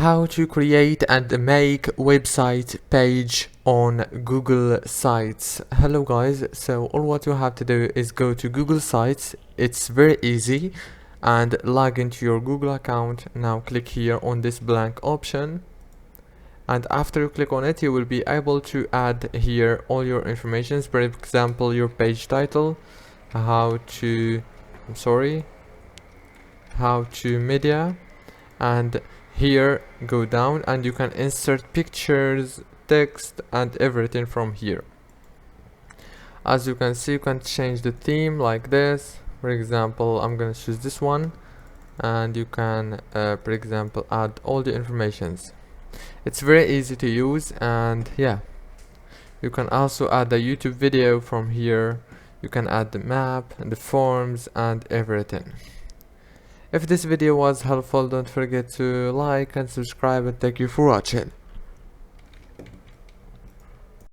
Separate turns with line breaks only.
how to create and make website page on Google Sites. Hello guys, so all what you have to do is go to Google Sites. It's very easy, and log into your Google account. Now click here on this blank option, and after you click on it, you will be able to add here all your information. For example, your page title, how to media, and here go down and you can insert pictures, text and everything from here. As you can see, you can change the theme like this. For example, I'm gonna choose this one, and you can for example add all the informations. It's very easy to use, and yeah, you can also add a YouTube video from here. You can add the map and the forms and everything. If this video was helpful, don't forget to like and subscribe, and thank you for watching.